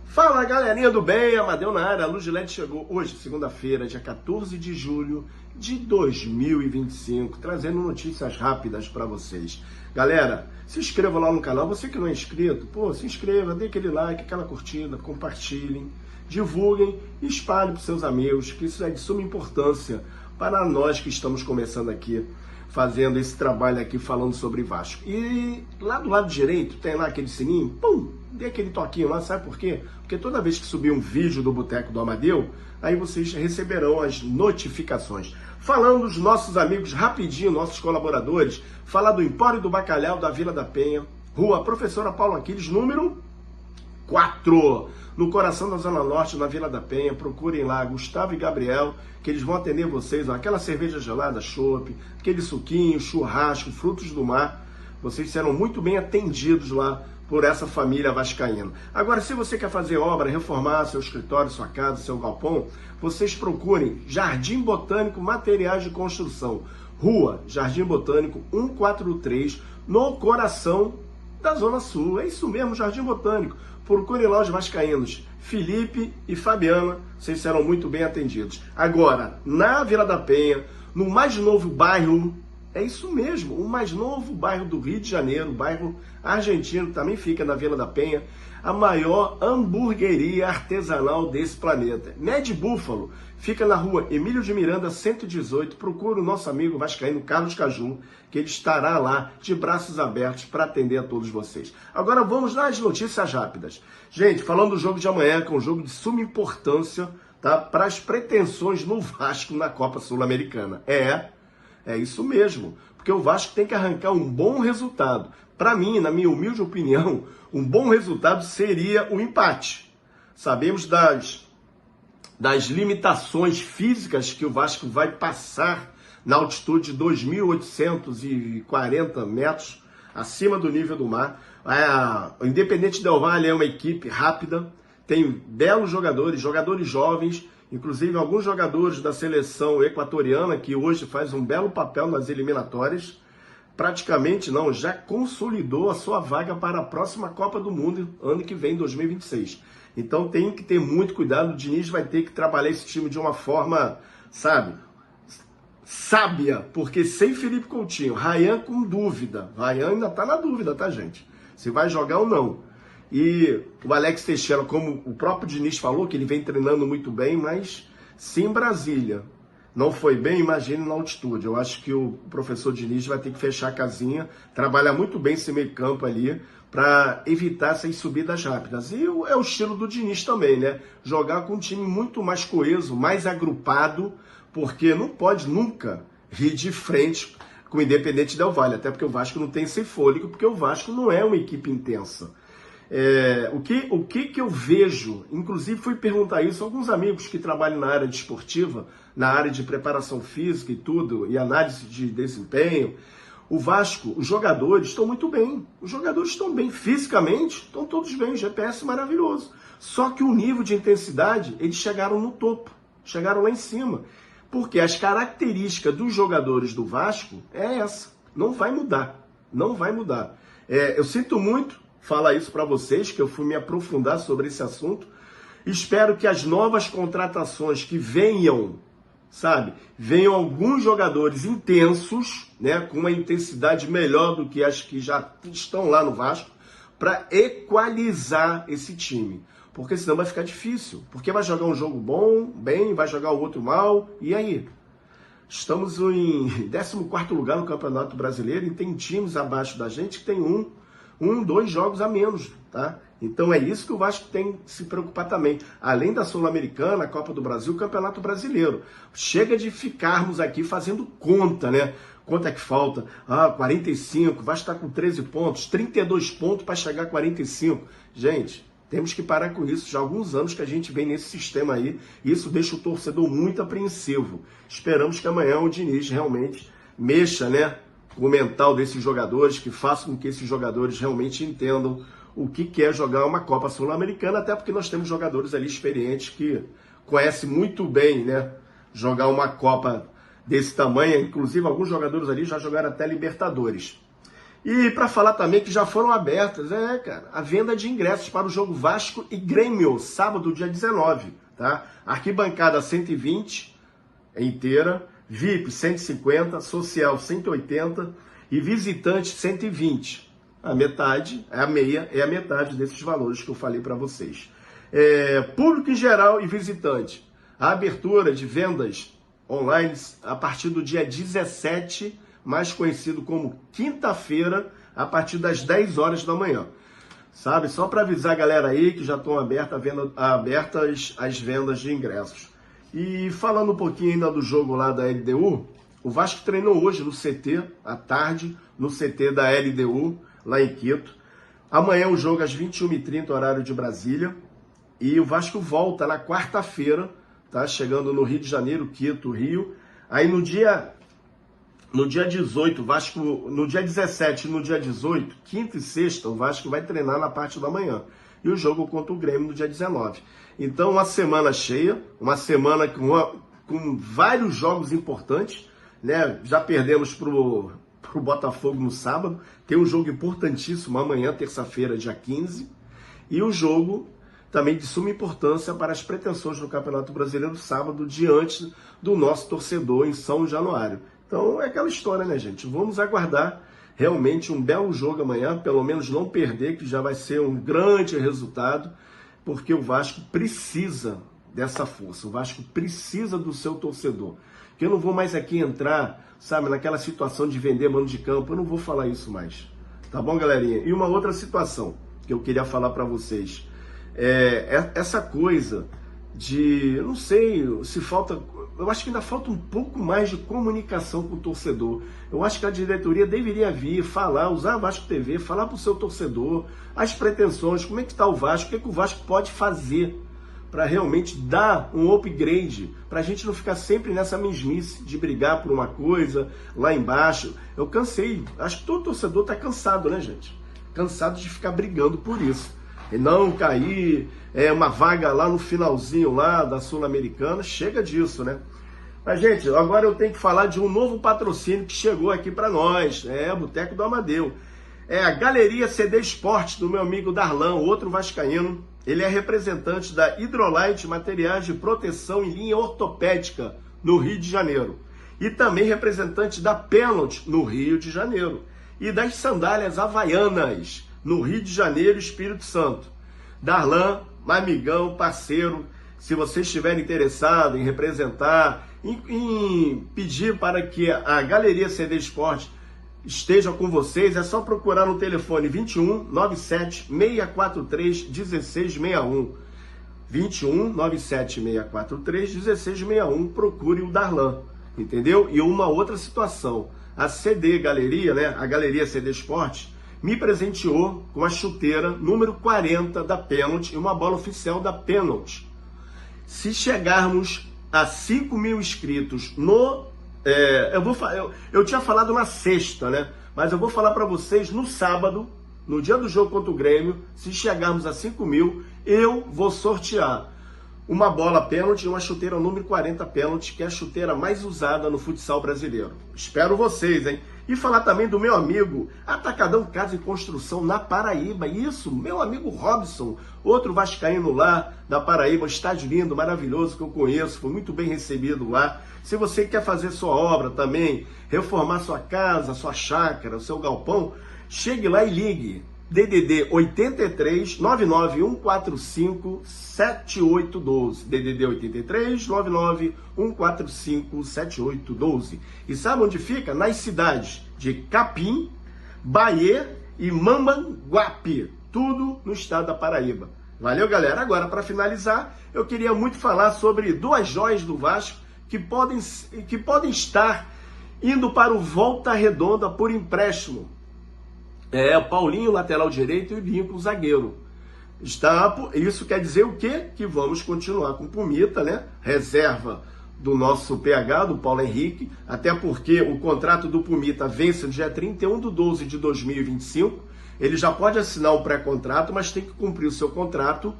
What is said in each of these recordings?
Fala galerinha do bem, Amadeu na área. A Luz de LED chegou hoje, segunda-feira, dia 14 de julho de 2025, trazendo notícias rápidas para vocês. Galera, se inscreva lá no canal, você que não é inscrito, pô, se inscreva, dê aquele like, aquela curtida, compartilhem, divulguem e espalhem para seus amigos, que isso é de suma importância para nós que estamos começando aqui, fazendo esse trabalho aqui, falando sobre Vasco. E lá do lado direito tem lá aquele sininho, pum, dê aquele toquinho lá, sabe por quê? Porque toda vez que subir um vídeo do Boteco do Amadeu, aí vocês receberão as notificações. Falando dos nossos amigos rapidinho, nossos colaboradores, falar do Empório do Bacalhau da Vila da Penha, Rua Professora Paulo Aquiles, número 4, no coração da Zona Norte, na Vila da Penha. Procurem lá Gustavo e Gabriel, que eles vão atender vocês, ó, aquela cerveja gelada, chopp, aquele suquinho, churrasco, frutos do mar. Vocês serão muito bem atendidos lá por essa família vascaína. Agora, se você quer fazer obra, reformar seu escritório, sua casa, seu galpão, vocês procurem Jardim Botânico Materiais de Construção, Rua Jardim Botânico 143, no coração da Zona Sul. É isso mesmo, Jardim Botânico. Procurem lá os vascaínos, Felipe e Fabiana, vocês serão muito bem atendidos. Agora, na Vila da Penha, no mais novo bairro, é isso mesmo, o mais novo bairro do Rio de Janeiro, o bairro argentino, também fica na Vila da Penha, a maior hamburgueria artesanal desse planeta. Mad Búfalo fica na rua Emílio de Miranda, 118. Procura o nosso amigo vascaíno Carlos Caju, que ele estará lá de braços abertos para atender a todos vocês. Agora vamos nas notícias rápidas. Gente, falando do jogo de amanhã, que é um jogo de suma importância, tá, para as pretensões no Vasco na Copa Sul-Americana. É isso mesmo, porque o Vasco tem que arrancar um bom resultado. Para mim, na minha humilde opinião, um bom resultado seria o empate. Sabemos das limitações físicas que o Vasco vai passar na altitude de 2.840 metros acima do nível do mar. O Independente Del Valle é uma equipe rápida, tem belos jogadores jovens, inclusive alguns jogadores da seleção equatoriana, que hoje faz um belo papel nas eliminatórias, praticamente não, já consolidou a sua vaga para a próxima Copa do Mundo, ano que vem, 2026. Então tem que ter muito cuidado, o Diniz vai ter que trabalhar esse time de uma forma, sabe, sábia, porque sem Felipe Coutinho, Ryan com dúvida, Ryan ainda está na dúvida, tá gente? Se vai jogar ou não. E o Alex Teixeira, como o próprio Diniz falou, que ele vem treinando muito bem, mas se em Brasília não foi bem, imagine na altitude. Eu acho que o professor Diniz vai ter que fechar a casinha, trabalhar muito bem esse meio campo ali, para evitar essas subidas rápidas. E é o estilo do Diniz também, né? Jogar com um time muito mais coeso, mais agrupado, porque não pode nunca rir de frente com o Independente Del Valle, até porque o Vasco não tem esse fôlego, porque o Vasco não é uma equipe intensa. O que eu vejo, inclusive fui perguntar isso a alguns amigos que trabalham na área desportiva, na área de preparação física e tudo, e análise de desempenho. O Vasco, os jogadores estão muito bem, fisicamente, estão todos bem, o GPS maravilhoso. Só que o nível de intensidade, eles chegaram no topo, chegaram lá em cima. Porque as características dos jogadores do Vasco é essa, não vai mudar. Eu sinto muito falar isso para vocês, que eu fui me aprofundar sobre esse assunto. Espero que as novas contratações que venham, venham alguns jogadores intensos, né, com uma intensidade melhor do que as que já estão lá no Vasco, para equalizar esse time. Porque senão vai ficar difícil. Porque vai jogar um jogo bem, vai jogar o outro mal, e aí? Estamos em 14º lugar no Campeonato Brasileiro e tem times abaixo da gente que tem dois jogos a menos, tá? Então é isso que o Vasco tem que se preocupar também. Além da Sul-Americana, a Copa do Brasil, o Campeonato Brasileiro. Chega de ficarmos aqui fazendo conta, né? Quanto é que falta? 45, vai estar com 13 pontos, 32 pontos para chegar a 45. Gente, temos que parar com isso. Já há alguns anos que a gente vem nesse sistema aí, e isso deixa o torcedor muito apreensivo. Esperamos que amanhã o Diniz realmente mexa, né, com o mental desses jogadores, que faça com que esses jogadores realmente entendam o que é jogar uma Copa Sul-Americana, até porque nós temos jogadores ali experientes que conhecem muito bem, né, jogar uma Copa desse tamanho, inclusive alguns jogadores ali já jogaram até Libertadores. E para falar também que já foram abertas, cara, a venda de ingressos para o jogo Vasco e Grêmio, sábado, dia 19, tá? Arquibancada 120 inteira, VIP 150, social 180 e visitante 120. A metade, é a metade desses valores que eu falei para vocês. Público em geral e visitante. A abertura de vendas online a partir do dia 17, mais conhecido como quinta-feira, a partir das 10 horas da manhã. Sabe? Só para avisar a galera aí que já estão abertas as vendas de ingressos. E falando um pouquinho ainda do jogo lá da LDU, o Vasco treinou hoje no CT, à tarde, no CT da LDU, lá em Quito. Amanhã o jogo às 21h30, horário de Brasília. E o Vasco volta na quarta-feira, tá? Chegando no Rio de Janeiro, Quito, Rio. Aí no dia 18, Vasco, no dia 17 e no dia 18, quinta e sexta, o Vasco vai treinar na parte da manhã. E o jogo contra o Grêmio no dia 19. Então, uma semana cheia, uma semana com vários jogos importantes, né? Já perdemos pro Botafogo no sábado. Tem um jogo importantíssimo amanhã, terça-feira, dia 15. E o jogo também de suma importância para as pretensões do Campeonato Brasileiro sábado, diante do nosso torcedor em São Januário. Então, é aquela história, né, gente? Vamos aguardar realmente um belo jogo amanhã, pelo menos não perder, que já vai ser um grande resultado, porque o Vasco precisa dessa força, o Vasco precisa do seu torcedor. Que eu não vou mais aqui entrar, sabe, naquela situação de vender mano de campo, eu não vou falar isso mais. Tá bom, galerinha? E uma outra situação que eu queria falar para vocês, essa coisa de, eu não sei se falta, eu acho que ainda falta um pouco mais de comunicação com o torcedor. Eu acho que a diretoria deveria vir falar, usar a Vasco TV, falar para o seu torcedor as pretensões, como é que está o Vasco, o que o Vasco pode fazer para realmente dar um upgrade, para a gente não ficar sempre nessa mesmice de brigar por uma coisa lá embaixo. Eu cansei, acho que todo torcedor está cansado, né, gente? Cansado de ficar brigando por isso. E não cair uma vaga lá no finalzinho lá da Sul-Americana, chega disso, né? Mas, gente, agora eu tenho que falar de um novo patrocínio que chegou aqui para nós, Boteco do Amadeu. É a Galeria CD Esporte, do meu amigo Darlan, outro vascaíno. Ele é representante da Hidrolite Materiais de Proteção em Linha Ortopédica, no Rio de Janeiro. E também representante da Pênalti, no Rio de Janeiro. E das Sandálias Havaianas, no Rio de Janeiro e Espírito Santo. Darlan, amigão, parceiro, se você estiver interessado em representar, em pedir para que a Galeria CD Esporte esteja com vocês, é só procurar no telefone 21 97 643 1661. 21 97 643 1661. Procure o Darlan, entendeu? E uma outra situação, a CD Galeria, né? A Galeria CD Esporte me presenteou com a chuteira número 40 da Pênalti e uma bola oficial da Pênalti. Se chegarmos a 5.000 inscritos no... eu tinha falado na sexta, né? Mas eu vou falar para vocês no sábado, no dia do jogo contra o Grêmio, se chegarmos a 5.000, eu vou sortear uma bola Pênalti e uma chuteira número 40 Pênalti, que é a chuteira mais usada no futsal brasileiro. Espero vocês, hein? E falar também do meu amigo Atacadão Casa e Construção na Paraíba. Isso, meu amigo Robson, outro vascaíno lá da Paraíba, um estádio lindo, maravilhoso que eu conheço, foi muito bem recebido lá. Se você quer fazer sua obra também, reformar sua casa, sua chácara, o seu galpão, chegue lá e ligue. DDD 83 99145 7812. DDD 83 99145 7812. E sabe onde fica? Nas cidades de Capim, Bahia e Mamanguape. Tudo no estado da Paraíba. Valeu, galera. Agora, para finalizar, eu queria muito falar sobre duas joias do Vasco que podem estar indo para o Volta Redonda por empréstimo. O Paulinho, lateral direito, e o Lincoln, zagueiro. Isso quer dizer o quê? Que vamos continuar com o Pumita, né? Reserva do nosso PH, do Paulo Henrique, até porque o contrato do Pumita vence no dia 31/12 de 2025. Ele já pode assinar o pré-contrato, mas tem que cumprir o seu contrato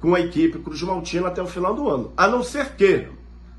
com a equipe Cruz Maltina até o final do ano. A não ser que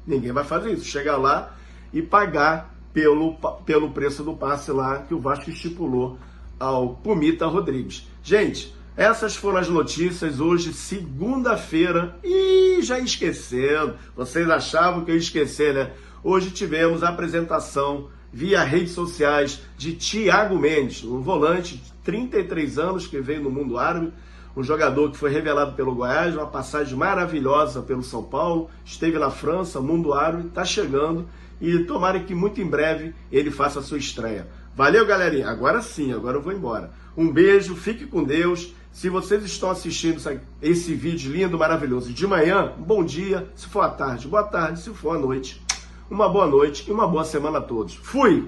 ninguém vai fazer isso. Chegar lá e pagar pelo preço do passe lá que o Vasco estipulou ao Pumita Rodrigues. Gente, essas foram as notícias hoje, segunda-feira, e já esquecendo, vocês achavam que eu ia esquecer, né? Hoje tivemos a apresentação via redes sociais de Thiago Mendes, um volante de 33 anos que veio no mundo árabe, um jogador que foi revelado pelo Goiás, uma passagem maravilhosa pelo São Paulo, esteve na França, mundo árabe, está chegando e tomara que muito em breve ele faça a sua estreia. Valeu, galerinha. Agora sim, agora eu vou embora. Um beijo, fique com Deus. Se vocês estão assistindo esse vídeo lindo, maravilhoso de manhã, bom dia. Se for à tarde, boa tarde. Se for à noite, uma boa noite e uma boa semana a todos. Fui!